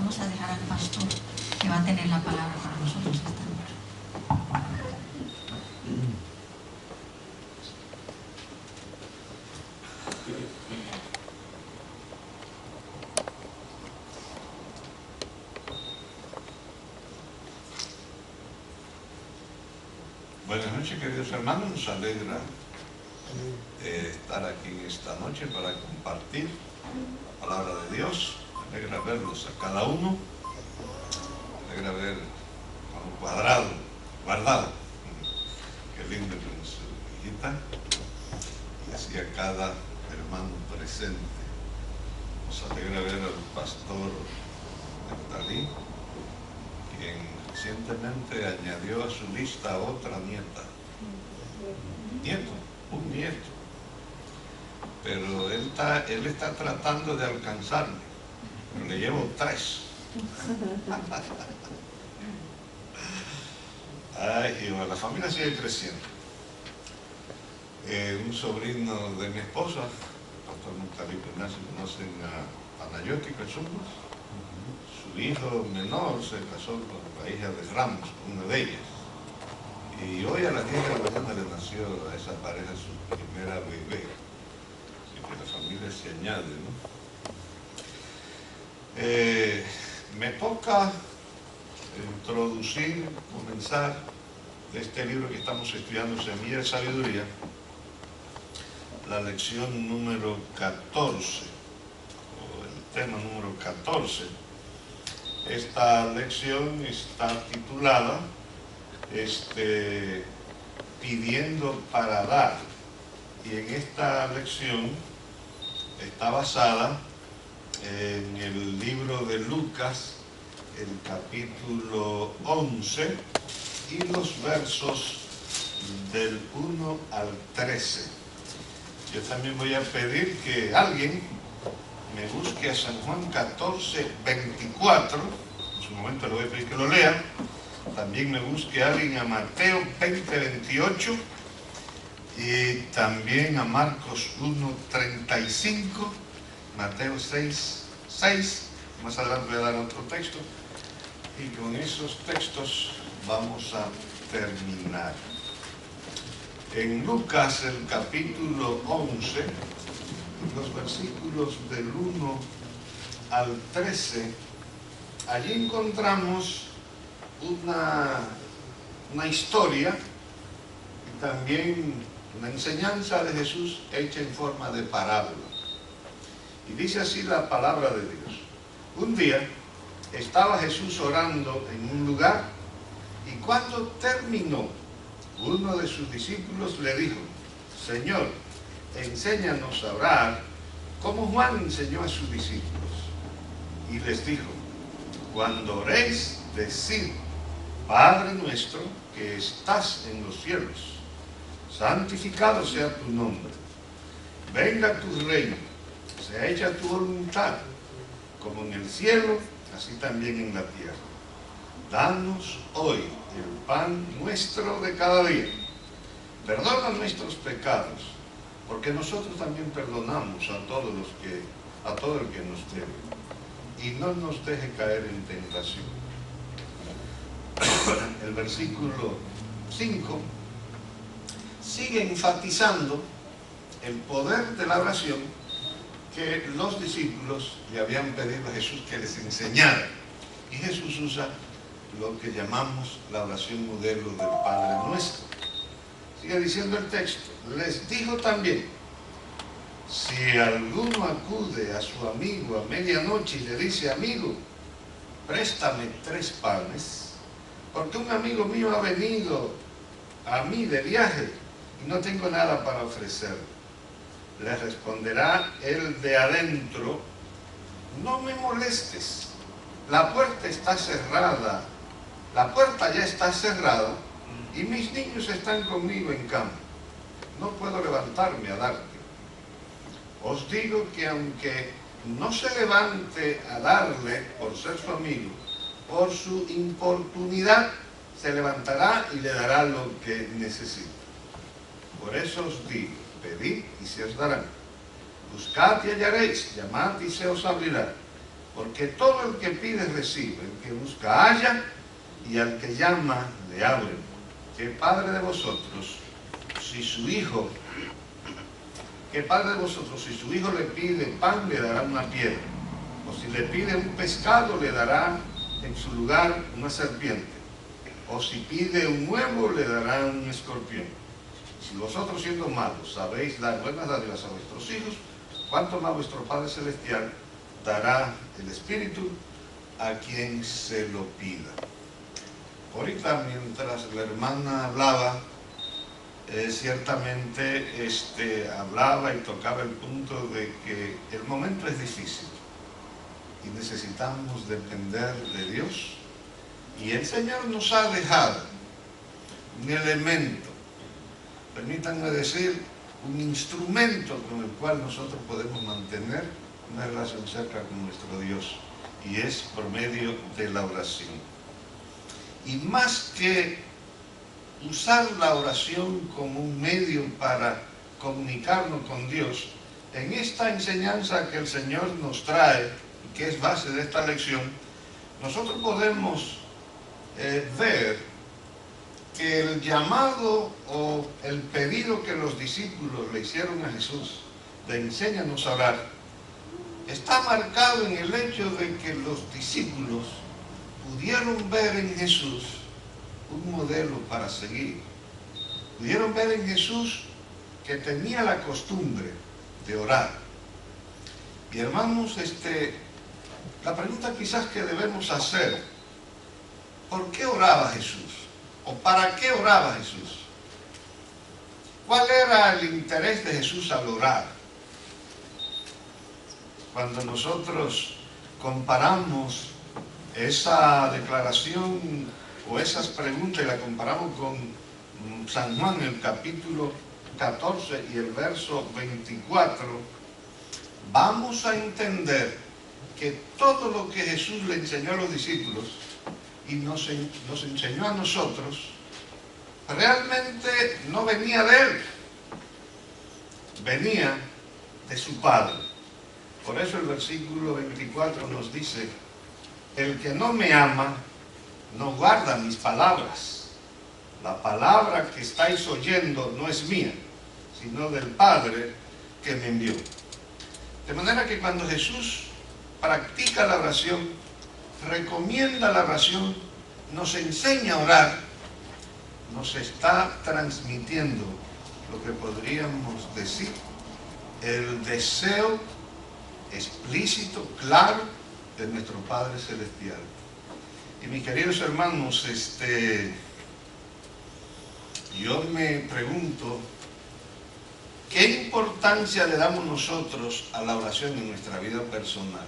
vamos a dejar al pastor que va a tener la palabra para nosotros esta noche. Buenas noches, queridos hermanos, nos alegra estar aquí en esta noche para compartir la palabra de Dios. Me alegra verlos a cada uno, me alegra ver a un cuadrado, guardado, qué lindo con su hijita, y así a cada hermano presente. Nos alegra ver al pastor Neftalí, quien recientemente añadió a su lista otra nieta. Un nieto. Pero él está tratando de alcanzarme. Pero le llevo 3. Ay, Jehová, la familia sigue creciendo. Un sobrino de mi esposa, el pastor Neftalí Ignacio, conocen a Panayótica Chumbos. Su hijo menor se casó con la hija de Ramos, una de ellas. Y hoy a las 10 de la mañana le nació a esa pareja su primera bebé. Así que la familia se añade, ¿no? Me toca introducir, comenzar de este libro que estamos estudiando, Semilla de Sabiduría, la lección número 14, o el tema número 14. Esta lección está titulada Pidiendo para dar, y en esta lección está basada en el libro de Lucas, el capítulo 11 y los versos del 1 al 13. Yo también voy a pedir que alguien me busque a San Juan 14, 24, en su momento le voy a pedir que lo lea. También me busque a alguien a Mateo 20, 28 y también a Marcos 1, 35, Mateo 6, 6. Más adelante voy a dar otro texto y con esos textos vamos a terminar. En Lucas, el capítulo 11, los versículos del 1 al 13, allí encontramos una historia y también una enseñanza de Jesús hecha en forma de parábola. Y dice así la palabra de Dios. Un día estaba Jesús orando en un lugar y cuando terminó, uno de sus discípulos le dijo: Señor, enséñanos a orar como Juan enseñó a sus discípulos. Y les dijo: cuando oréis, decid: Padre nuestro que estás en los cielos, santificado sea tu nombre. Venga tu reino, sea hecha tu voluntad, como en el cielo, así también en la tierra. Danos hoy el pan nuestro de cada día. Perdona nuestros pecados, porque nosotros también perdonamos a todo el que nos debe. Y no nos deje caer en tentación. El versículo 5 sigue enfatizando el poder de la oración que los discípulos le habían pedido a Jesús que les enseñara. Y Jesús usa lo que llamamos la oración modelo del Padre Nuestro. Sigue diciendo el texto: les dijo también: si alguno acude a su amigo a medianoche y le dice: amigo, préstame 3 panes, porque un amigo mío ha venido a mí de viaje y no tengo nada para ofrecer. Le responderá el de adentro: no me molestes, la puerta está cerrada, la puerta ya está cerrada y mis niños están conmigo en cama. No puedo levantarme a darte. Os digo que aunque no se levante a darle por ser su amigo, por su importunidad se levantará y le dará lo que necesita. Por eso os digo: pedid y se os dará, buscad y hallaréis, llamad y se os abrirá. Porque todo el que pide recibe, el que busca halla, y al que llama le abren. ¿Qué padre de vosotros, si su hijo le pide pan, le dará una piedra? O si le pide un pescado, le dará en su lugar una serpiente? O si pide un huevo, le dará un escorpión. Si vosotros, siendo malos, sabéis dar buenas dádivas a vuestros hijos, ¿cuánto más vuestro Padre Celestial dará el Espíritu a quien se lo pida? Ahorita, mientras la hermana hablaba, ciertamente hablaba y tocaba el punto de que el momento es difícil y necesitamos depender de Dios. Y el Señor nos ha dejado un elemento, permítanme decir, un instrumento con el cual nosotros podemos mantener una relación cerca con nuestro Dios, y es por medio de la oración. Y más que usar la oración como un medio para comunicarnos con Dios, en esta enseñanza que el Señor nos trae, que es base de esta lección, nosotros podemos ver que el llamado o el pedido que los discípulos le hicieron a Jesús de enséñanos a orar, está marcado en el hecho de que los discípulos pudieron ver en Jesús un modelo para seguir. Pudieron ver en Jesús que tenía la costumbre de orar. Y hermanos, la pregunta quizás que debemos hacer: ¿por qué oraba Jesús? ¿O para qué oraba Jesús? ¿Cuál era el interés de Jesús al orar? Cuando nosotros comparamos esa declaración o esas preguntas y la comparamos con San Juan, el capítulo 14 y el verso 24, vamos a entender que todo lo que Jesús le enseñó a los discípulos y nos enseñó a nosotros, realmente no venía de Él, venía de su Padre. Por eso el versículo 24 nos dice: el que no me ama, no guarda mis palabras. La palabra que estáis oyendo no es mía, sino del Padre que me envió. De manera que cuando Jesús practica la oración, recomienda la oración, nos enseña a orar, nos está transmitiendo lo que podríamos decir el deseo explícito, claro, de nuestro Padre Celestial. Y mis queridos hermanos, yo me pregunto, ¿qué importancia le damos nosotros a la oración en nuestra vida personal?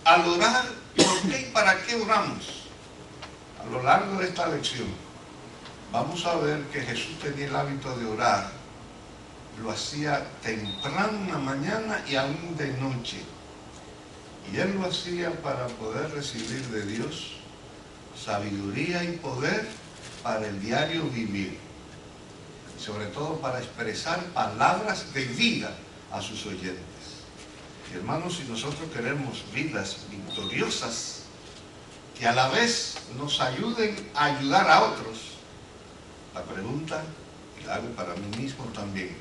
Al orar, ¿por qué y para qué oramos? A lo largo de esta lección vamos a ver que Jesús tenía el hábito de orar. Lo hacía temprano en la mañana y aún de noche. Y Él lo hacía para poder recibir de Dios sabiduría y poder para el diario vivir. Y sobre todo para expresar palabras de vida a sus oyentes. Y hermanos, si nosotros queremos vidas victoriosas, que a la vez nos ayuden a ayudar a otros, la pregunta, y la hago para mí mismo también: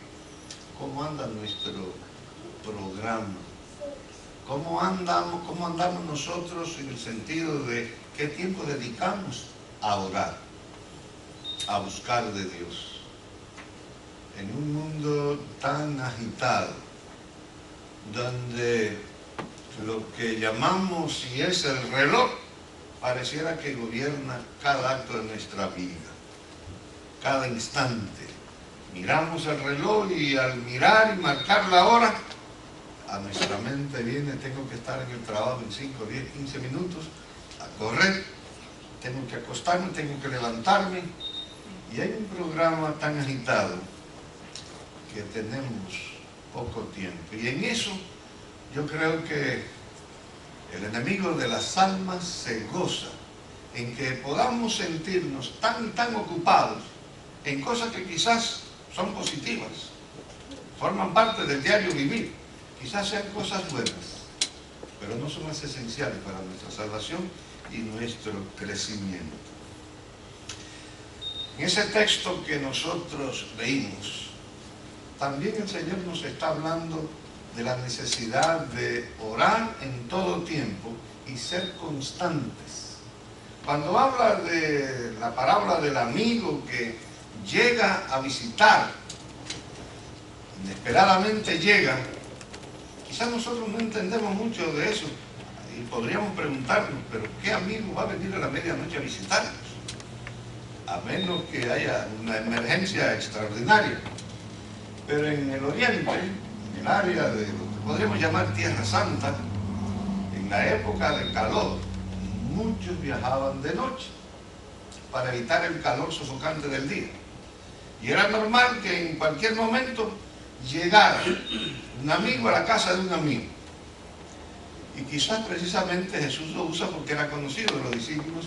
¿cómo anda nuestro programa? ¿Cómo andamos nosotros en el sentido de qué tiempo dedicamos a orar, a buscar de Dios? En un mundo tan agitado, donde lo que llamamos y es el reloj pareciera que gobierna cada acto de nuestra vida, cada instante. Miramos el reloj y al mirar y marcar la hora, a nuestra mente viene: tengo que estar en el trabajo en 5, 10, 15 minutos, a correr, tengo que acostarme, tengo que levantarme. Y hay un programa tan agitado que tenemos poco tiempo. Y en eso yo creo que el enemigo de las almas se goza en que podamos sentirnos tan ocupados en cosas que quizás son positivas, forman parte del diario vivir, quizás sean cosas buenas, pero no son más esenciales para nuestra salvación y nuestro crecimiento. En ese texto que nosotros leímos, también el Señor nos está hablando de la necesidad de orar en todo tiempo y ser constantes. Cuando habla de la parábola del amigo que llega a visitar, inesperadamente llega, quizás nosotros no entendemos mucho de eso y podríamos preguntarnos, pero ¿qué amigo va a venir a la medianoche a visitarnos? A menos que haya una emergencia extraordinaria. Pero en el oriente, en el área de lo que podríamos llamar Tierra Santa, en la época de calor, muchos viajaban de noche para evitar el calor sofocante del día. Y era normal que en cualquier momento llegara un amigo a la casa de un amigo. Y quizás precisamente Jesús lo usa porque era conocido de los discípulos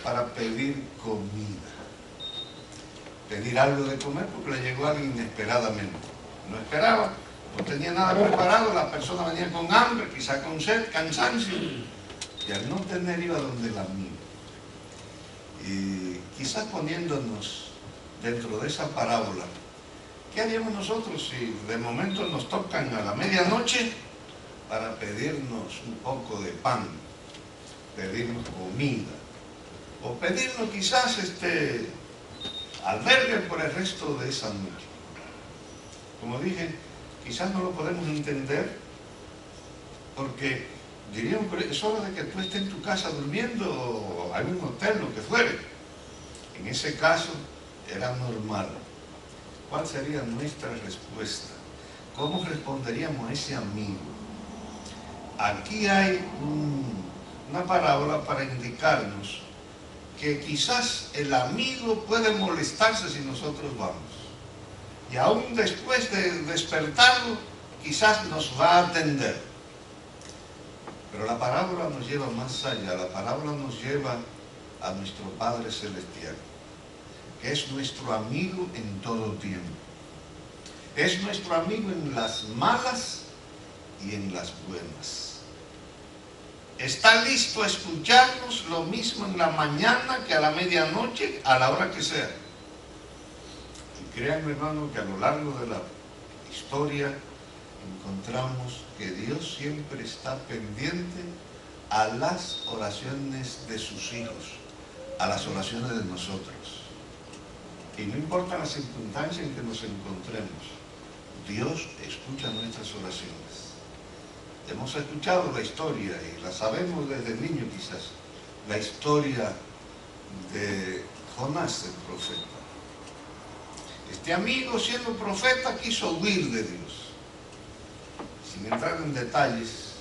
para pedir comida. Pedir algo de comer porque le llegó alguien inesperadamente. No esperaba, no tenía nada preparado, la persona venía con hambre, quizás con sed, cansancio, y al no tener iba donde el amigo. Y quizás poniéndonos dentro de esa parábola, ¿qué haríamos nosotros si de momento nos tocan a la medianoche para pedirnos un poco de pan, pedirnos comida, o pedirnos quizás albergue por el resto de esa noche? Como dije, quizás no lo podemos entender porque diríamos, pero es hora de que tú estés en tu casa durmiendo o en un hotel, lo que fuere. En ese caso era normal. ¿Cuál sería nuestra respuesta? ¿Cómo responderíamos a ese amigo? Aquí hay una parábola para indicarnos que quizás el amigo puede molestarse si nosotros vamos. Y aún después de despertarlo, quizás nos va a atender. Pero la parábola nos lleva más allá. La parábola nos lleva a nuestro Padre Celestial, que es nuestro amigo en todo tiempo. Es nuestro amigo en las malas y en las buenas. Está listo a escucharnos lo mismo en la mañana que a la medianoche, a la hora que sea. Y créanme, hermano, que a lo largo de la historia encontramos que Dios siempre está pendiente a las oraciones de sus hijos, a las oraciones de nosotros. Y no importa la circunstancia en que nos encontremos, Dios escucha nuestras oraciones. Hemos escuchado la historia y la sabemos desde niño quizás, la historia de Jonás, el profeta. Este amigo, siendo profeta, quiso huir de Dios. Sin entrar en detalles,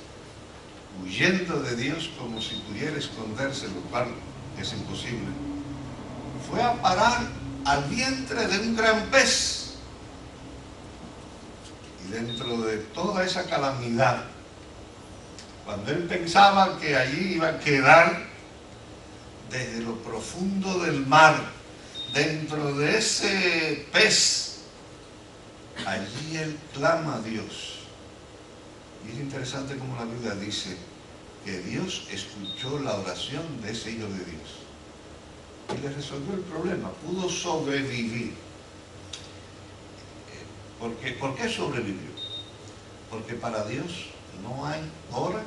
huyendo de Dios como si pudiera esconderse, lo cual es imposible, fue a parar al vientre de un gran pez. Y dentro de toda esa calamidad, cuando él pensaba que allí iba a quedar, desde lo profundo del mar, dentro de ese pez, allí él clama a Dios. Y es interesante como la Biblia dice que Dios escuchó la oración de ese hijo de Dios y le resolvió el problema, pudo sobrevivir. ¿Por qué sobrevivió? Porque para Dios no hay hora.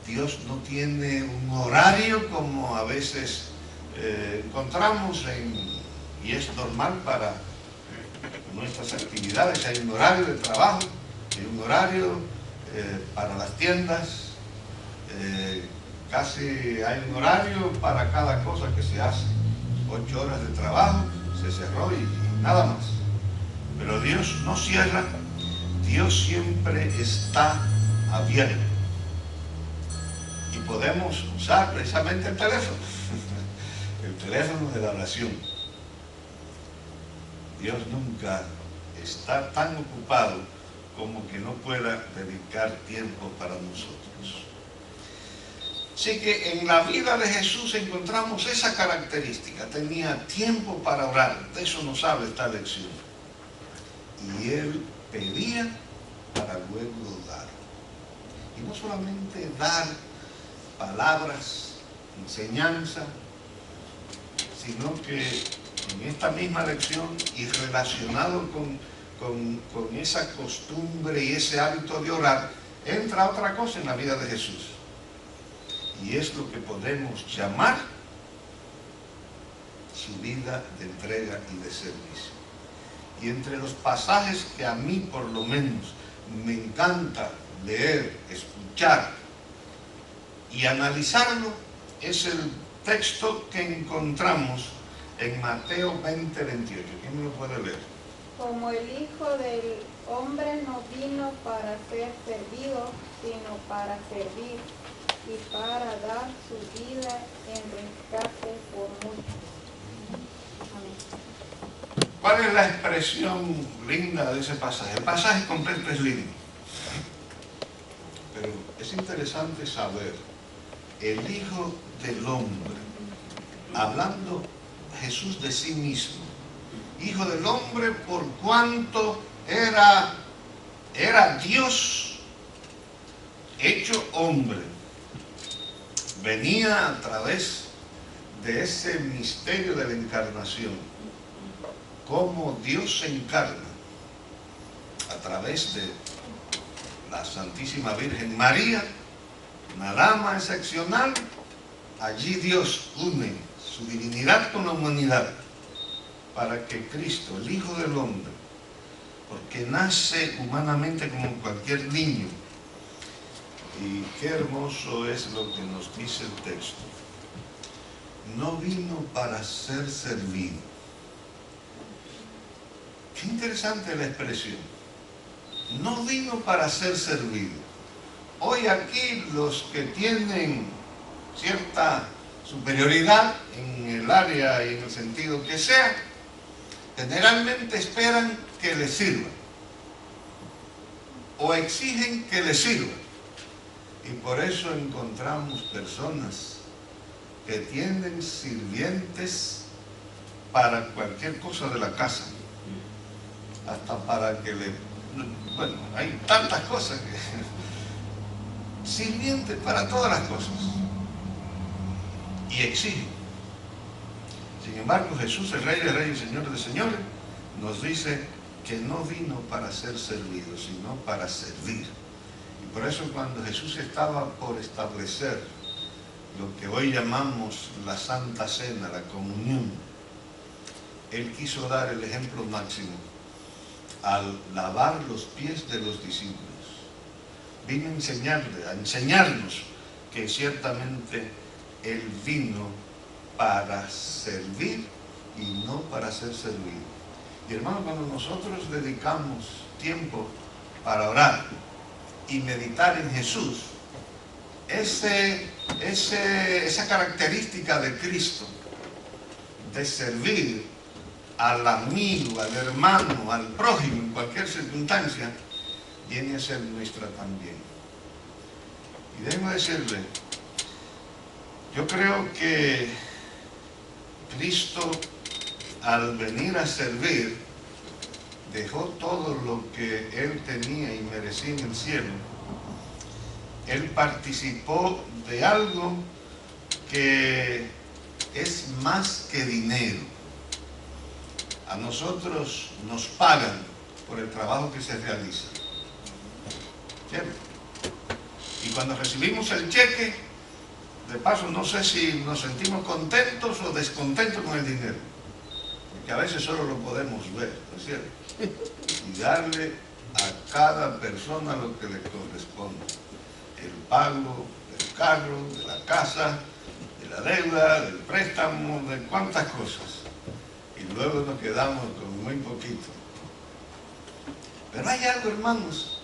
Dios no tiene un horario como a veces encontramos y es normal para nuestras actividades. Hay un horario de trabajo, hay un horario para las tiendas, casi hay un horario para cada cosa que se hace. 8 horas de trabajo, se cerró y nada más. Pero Dios no cierra, Dios siempre está abierto. Y podemos usar precisamente el teléfono, el teléfono de la oración. Dios nunca está tan ocupado como que no pueda dedicar tiempo para nosotros. Así que en la vida de Jesús encontramos esa característica, tenía tiempo para orar, de eso nos habla esta lección. Y él pedía para luego dar. Y no solamente dar palabras, enseñanza, sino que en esta misma lección y relacionado con esa costumbre y ese hábito de orar, entra otra cosa en la vida de Jesús. Y es lo que podemos llamar su vida de entrega y de servicio. Y entre los pasajes que a mí por lo menos me encanta leer, escuchar y analizarlo, es el texto que encontramos en Mateo 20, 28. ¿Quién me lo puede leer? Como el Hijo del Hombre no vino para ser servido, sino para servir y para dar su vida en rescate por muchos. Amén. ¿Cuál es la expresión linda de ese pasaje? El pasaje completo es lindo, pero es interesante saber, el Hijo del Hombre, hablando Jesús de sí mismo, Hijo del Hombre por cuanto era Dios hecho hombre, venía a través de ese misterio de la encarnación, cómo Dios se encarna a través de la Santísima Virgen María, una dama excepcional. Allí Dios une su divinidad con la humanidad para que Cristo, el Hijo del Hombre, porque nace humanamente como cualquier niño. Y qué hermoso es lo que nos dice el texto. No vino para ser servido. Qué interesante la expresión. No vino para ser servido. Hoy aquí los que tienen cierta superioridad en el área y en el sentido que sea, generalmente esperan que les sirvan o exigen que les sirvan. Y por eso encontramos personas que tienen sirvientes para cualquier cosa de la casa, hasta para que le... Bueno, hay tantas cosas que... Sirvientes para todas las cosas. Y exigen. Sin embargo, Jesús, el Rey de Reyes y Señor de Señores, nos dice que no vino para ser servido, sino para servir. Y por eso cuando Jesús estaba por establecer lo que hoy llamamos la Santa Cena, la comunión, Él quiso dar el ejemplo máximo al lavar los pies de los discípulos. Vino a enseñarnos que ciertamente Él vino para servir y no para ser servido. Y hermano, cuando nosotros dedicamos tiempo para orar y meditar en Jesús, esa característica de Cristo, de servir al amigo, al hermano, al prójimo, en cualquier circunstancia, viene a ser nuestra también. Y déjeme decirle, yo creo que Cristo, al venir a servir, dejó todo lo que Él tenía y merecía en el cielo. Él participó de algo que es más que dinero. A nosotros nos pagan por el trabajo que se realiza. ¿Cierto? Y cuando recibimos el cheque, de paso, no sé si nos sentimos contentos o descontentos con el dinero, porque a veces solo lo podemos ver, ¿no es cierto? Y darle a cada persona lo que le corresponde. El pago del carro, de la casa, de la deuda, del préstamo, de cuántas cosas. Y luego nos quedamos con muy poquito. Pero hay algo, hermanos,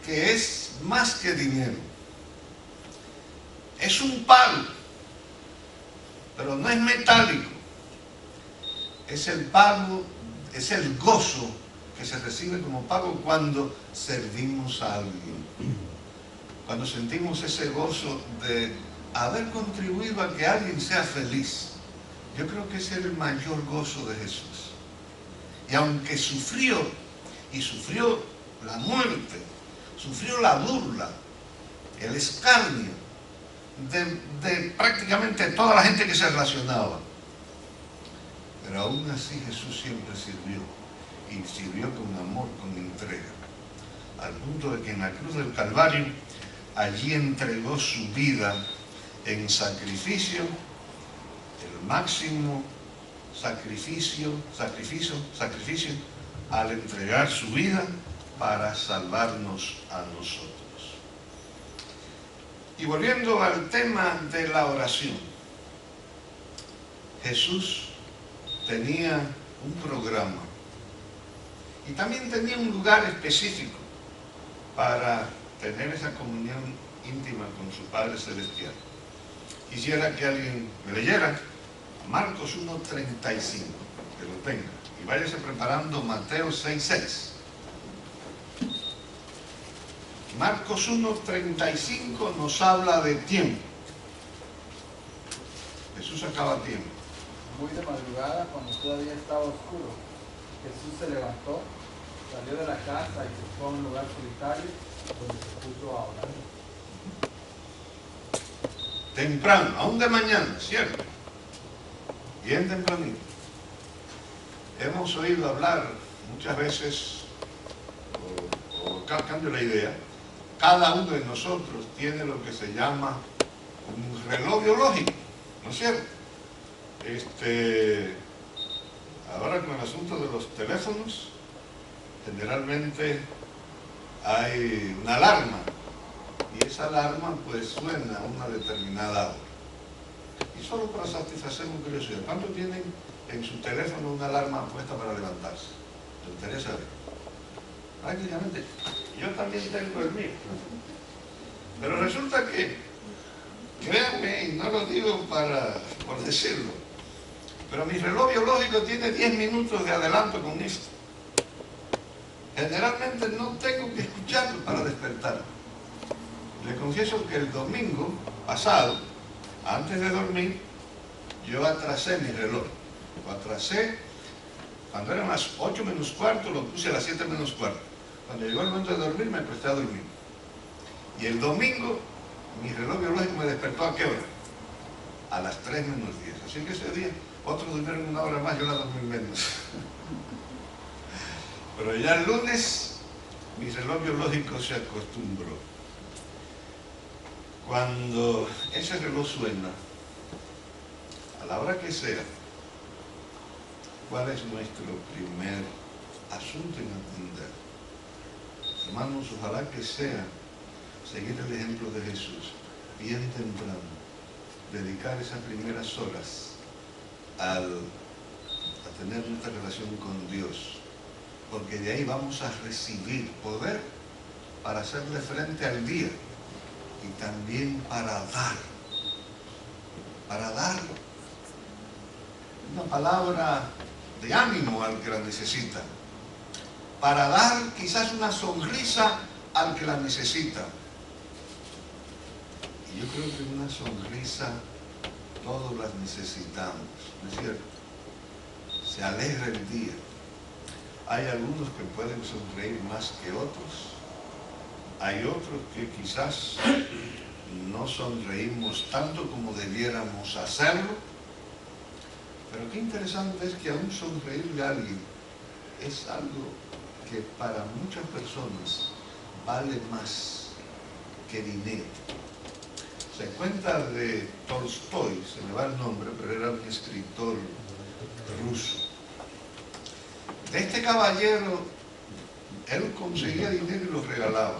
que es más que dinero. Es un pago, pero no es metálico. Es el pago, es el gozo que se recibe como pago cuando servimos a alguien. Cuando sentimos ese gozo de haber contribuido a que alguien sea feliz. Yo creo que ese es el mayor gozo de Jesús. Y aunque sufrió, y sufrió la muerte, sufrió la burla, el escarnio de prácticamente toda la gente que se relacionaba. Pero aún así Jesús siempre sirvió, y sirvió con amor, con entrega, al punto de que en la cruz del Calvario allí entregó su vida en sacrificio, el máximo sacrificio al entregar su vida para salvarnos a nosotros. Y volviendo al tema de la oración, Jesús tenía un programa y también tenía un lugar específico para tener esa comunión íntima con su Padre Celestial. Quisiera que alguien me leyera Marcos 1:35, que lo tenga, y váyase preparando Mateo 6:6. Marcos 1:35 nos habla de tiempo. Jesús acaba tiempo. Muy de madrugada, cuando todavía estaba oscuro, Jesús se levantó, salió de la casa y se fue a un lugar solitario donde se puso a orar. Temprano, aún de mañana, ¿cierto? Bien tempranito. Hemos oído hablar muchas veces, o cambio la idea, cada uno de nosotros tiene lo que se llama un reloj biológico, ¿no es cierto? Ahora con el asunto de los teléfonos, generalmente hay una alarma, y esa alarma pues suena a una determinada hora. Y solo para satisfacer una curiosidad, ¿cuántos tienen en su teléfono una alarma puesta para levantarse? ¿Me interesa ver? Prácticamente. Yo también tengo el mío. Pero resulta que, créanme, y no lo digo por decirlo, pero mi reloj biológico tiene 10 minutos de adelanto con esto. Generalmente no tengo que escucharlo para despertar. Le confieso que el domingo pasado, antes de dormir, yo atrasé mi reloj. Lo atrasé, cuando eran las 8 menos cuarto, lo puse a las 7 menos cuarto. Cuando llegó el momento de dormir, me presté a dormir. Y el domingo, mi reloj biológico me despertó ¿a qué hora? A las 3 menos 10. Así que ese día, otros durmieron una hora más, yo la dormí menos. Pero ya el lunes, mi reloj biológico se acostumbró. Cuando ese reloj suena, a la hora que sea, ¿cuál es nuestro primer asunto en atender? Hermanos, ojalá que sea seguir el ejemplo de Jesús, bien temprano, dedicar esas primeras horas a tener nuestra relación con Dios, porque de ahí vamos a recibir poder para hacerle frente al día y también para dar una palabra de ánimo al que la necesita, para dar quizás una sonrisa al que la necesita. Y yo creo que una sonrisa todos las necesitamos, ¿no es cierto? Se alegra el día. Hay algunos que pueden sonreír más que otros. Hay otros que quizás no sonreímos tanto como debiéramos hacerlo. Pero qué interesante es que aún sonreírle a alguien es algo que para muchas personas vale más que dinero. Se cuenta de Tolstoy, se me va el nombre, pero era un escritor ruso. De este caballero, él conseguía dinero y lo regalaba.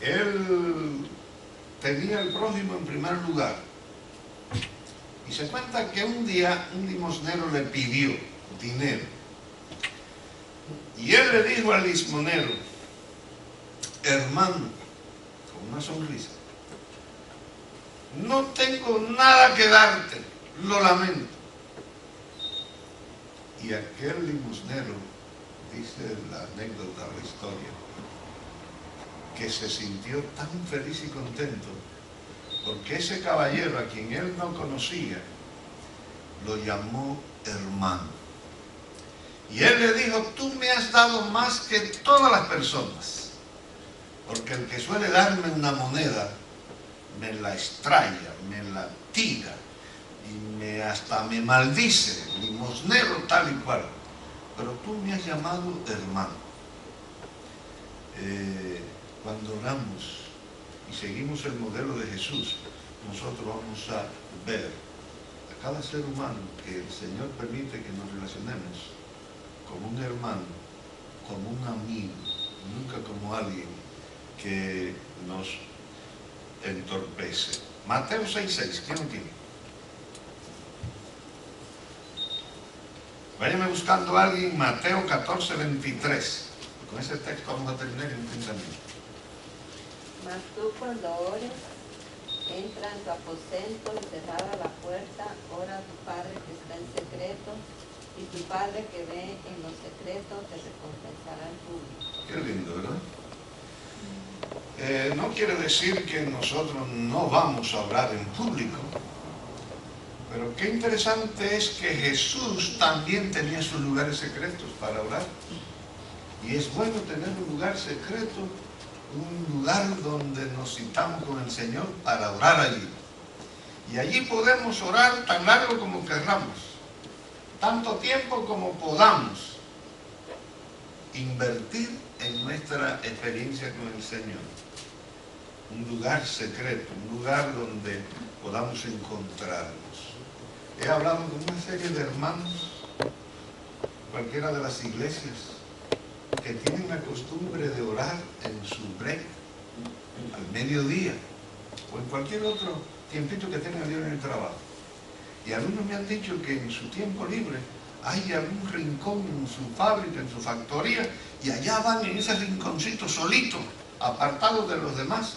Él tenía al prójimo en primer lugar. Y se cuenta que un día un limosnero le pidió dinero. Y él le dijo al limosnero: hermano, con una sonrisa, no tengo nada que darte, lo lamento. Y aquel limosnero, dice la anécdota, la historia, que se sintió tan feliz y contento, porque ese caballero a quien él no conocía, lo llamó hermano. Y él le dijo: tú me has dado más que todas las personas, Porque el que suele darme una moneda me la extraña, me la tira y hasta me maldice, limosnero tal y cual. Pero tú me has llamado hermano. Cuando oramos y seguimos el modelo de Jesús, nosotros vamos a ver a cada ser humano que el Señor permite que nos relacionemos como un hermano, como un amigo, nunca como alguien que nos entorpece. Mateo 6:6, ¿quién lo tiene? Váyame buscando a alguien, Mateo 14:23. Con ese texto vamos a terminar en un pensamiento. Mas tú cuando ores, entra en tu aposento y cerrada la puerta, ora a tu Padre que está en secreto, y tu Padre que ve en lo secreto te recompensará en público. Qué lindo, ¿verdad? No quiere decir que nosotros no vamos a orar en público, pero qué interesante es que Jesús también tenía sus lugares secretos para orar. Y es bueno tener un lugar secreto, un lugar donde nos citamos con el Señor para orar allí. Y allí podemos orar tan largo como querramos, tanto tiempo como podamos, invertir en nuestra experiencia con el Señor. Un lugar secreto, un lugar donde podamos encontrarnos. He hablado con una serie de hermanos, cualquiera de las iglesias, que tienen la costumbre de orar en su break, al mediodía, o en cualquier otro tiempito que tengan libre en el trabajo. Y algunos me han dicho que en su tiempo libre hay algún rincón en su fábrica, en su factoría, y allá van en ese rinconcito solito, apartados de los demás,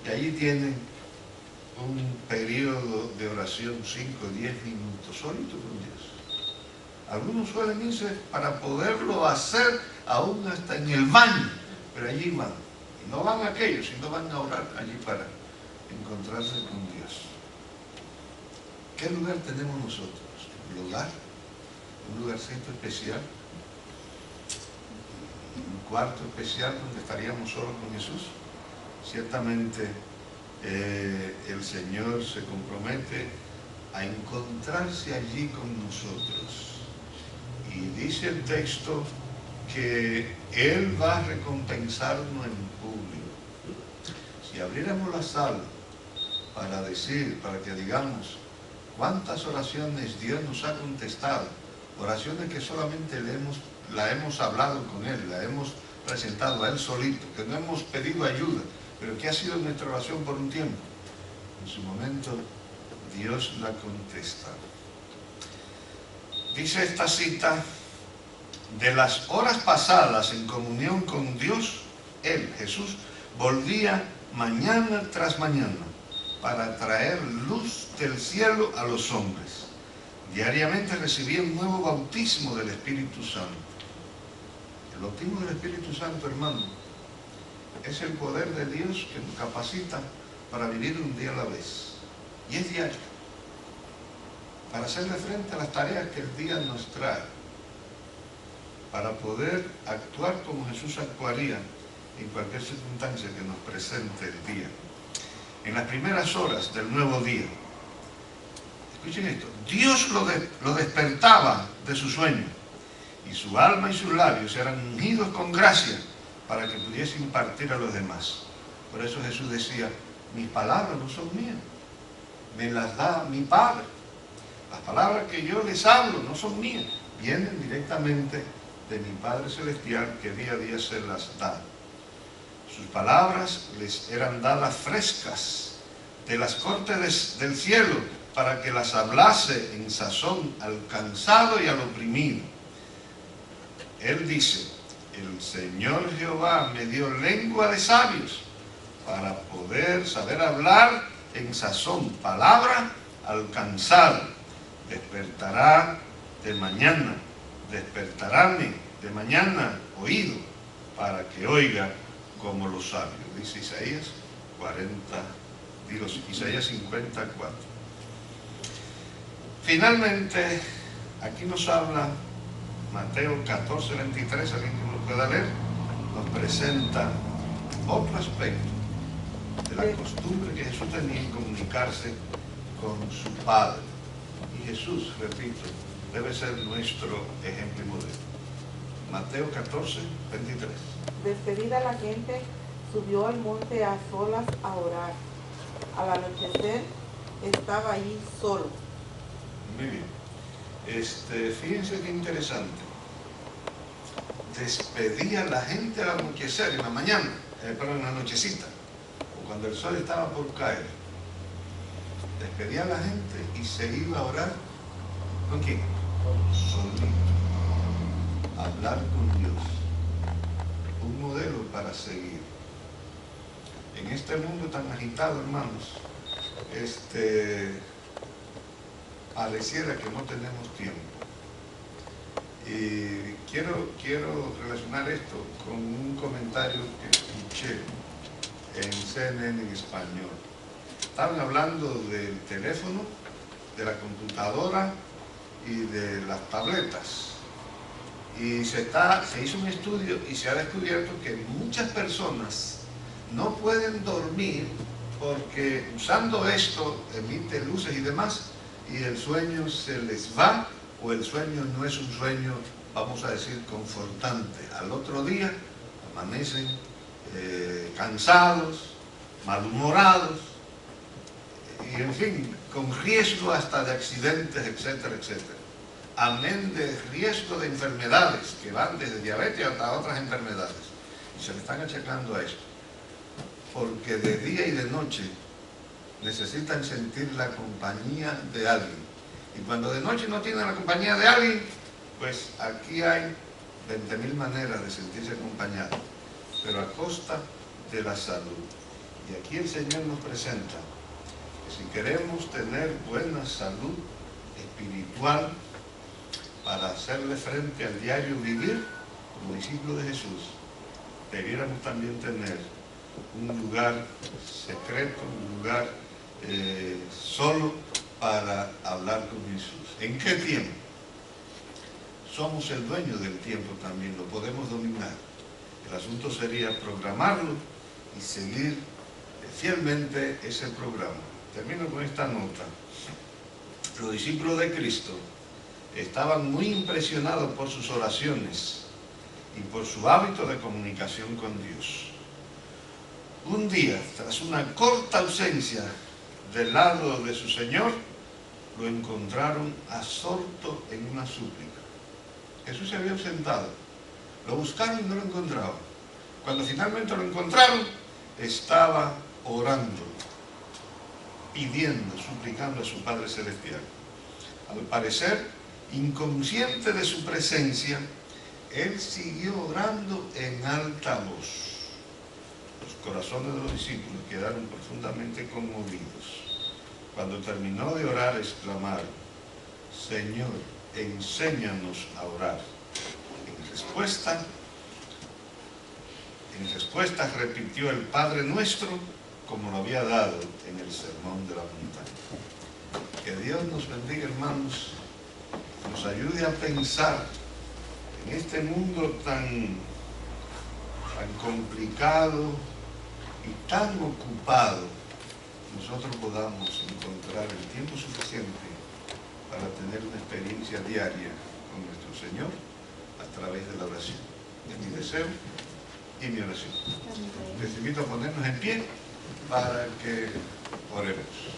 y allí tienen un periodo de oración, 5 o 10 minutos, solito con Dios. Algunos suelen irse para poderlo hacer aún hasta en el baño, pero allí van. Y no van aquellos, sino van a orar allí para encontrarse con Dios. ¿Qué lugar tenemos nosotros? ¿Un lugar? ¿Un lugarcito especial? ¿Un cuarto especial donde estaríamos solos con Jesús? Ciertamente el Señor se compromete a encontrarse allí con nosotros. Y dice el texto que Él va a recompensarnos en público. Si abriéramos la sala para que digamos cuántas oraciones Dios nos ha contestado, oraciones que solamente la hemos hablado con Él, la hemos presentado a Él solito, que no hemos pedido ayuda, pero que ha sido nuestra oración por un tiempo. En su momento Dios la contesta. Dice esta cita: de las horas pasadas en comunión con Dios, Él, Jesús, volvía mañana tras mañana para traer luz del cielo a los hombres. Diariamente recibía un nuevo bautismo del Espíritu Santo. El bautismo del Espíritu Santo, hermano, es el poder de Dios que nos capacita para vivir un día a la vez. Y es diario, para hacerle frente a las tareas que el día nos trae, para poder actuar como Jesús actuaría en cualquier circunstancia que nos presente el día. En las primeras horas del nuevo día, escuchen esto, Dios lo despertaba de su sueño, y su alma y sus labios eran ungidos con gracia para que pudiese impartir a los demás. Por eso Jesús decía: mis palabras no son mías, me las da mi Padre. Las palabras que yo les hablo no son mías, vienen directamente de mi Padre Celestial, que día a día se las da. Sus palabras les eran dadas frescas de las cortes del cielo, para que las hablase en sazón al cansado y al oprimido. Él dice: el Señor Jehová me dio lengua de sabios para poder saber hablar en sazón, palabra al cansado. Despertará de mañana, despertaráme de mañana oído, para que oiga como los sabios. Dice Isaías 54. Finalmente, aquí nos habla Mateo 14:23, alguien que lo pueda leer, nos presenta otro aspecto de la costumbre que Jesús tenía en comunicarse con su Padre. Y Jesús, repito, debe ser nuestro ejemplo y modelo. Mateo 14, 23. Despedida la gente, subió al monte a solas a orar. Al anochecer estaba allí solo. Muy bien. Fíjense qué interesante. Despedía a la gente al anochecer, en la mañana, perdón, en la nochecita, o cuando el sol estaba por caer. Despedía a la gente y se iba a orar. ¿Con quién? Solito. Hablar con Dios. Un modelo para seguir. En este mundo tan agitado, hermanos, pareciera que no tenemos tiempo. Y quiero relacionar esto con un comentario que escuché en CNN en español. Estaban hablando del teléfono, de la computadora y de las tabletas. Y se hizo un estudio y se ha descubierto que muchas personas no pueden dormir porque usando esto emite luces y demás, y el sueño se les va, o el sueño no es un sueño, vamos a decir, confortante. Al otro día amanecen cansados, malhumorados, y en fin, con riesgo hasta de accidentes, etcétera, etcétera. Amén de riesgo de enfermedades que van desde diabetes hasta otras enfermedades. Y se le están achacando a esto. Porque de día y de noche necesitan sentir la compañía de alguien. Y cuando de noche no tienen la compañía de alguien, pues aquí hay 20.000 maneras de sentirse acompañado, pero a costa de la salud. Y aquí el Señor nos presenta que si queremos tener buena salud espiritual para hacerle frente al diario vivir como discípulos de Jesús, debiéramos también tener un lugar secreto, un lugar solo para hablar con Jesús. ¿En qué tiempo? Somos el dueño del tiempo también, lo podemos dominar. El asunto sería programarlo y seguir fielmente ese programa. Termino con esta nota. Los discípulos de Cristo estaban muy impresionados por sus oraciones y por su hábito de comunicación con Dios. Un día, tras una corta ausencia del lado de su Señor, lo encontraron absorto en una súplica. Jesús se había ausentado. Lo buscaron y no lo encontraban. Cuando finalmente lo encontraron, estaba orando, pidiendo, suplicando a su Padre Celestial. Al parecer, inconsciente de su presencia, él siguió orando en alta voz. Los corazones de los discípulos quedaron profundamente conmovidos. Cuando terminó de orar, exclamaron: Señor, enséñanos a orar. En respuesta repitió el Padre Nuestro como lo había dado en el Sermón de la Montaña. Que Dios nos bendiga, hermanos, nos ayude a pensar en este mundo tan complicado y tan ocupado, nosotros podamos encontrar el tiempo suficiente para tener una experiencia diaria con nuestro Señor a través de la oración. Es mi deseo y mi oración. Les invito a ponernos en pie para que oremos.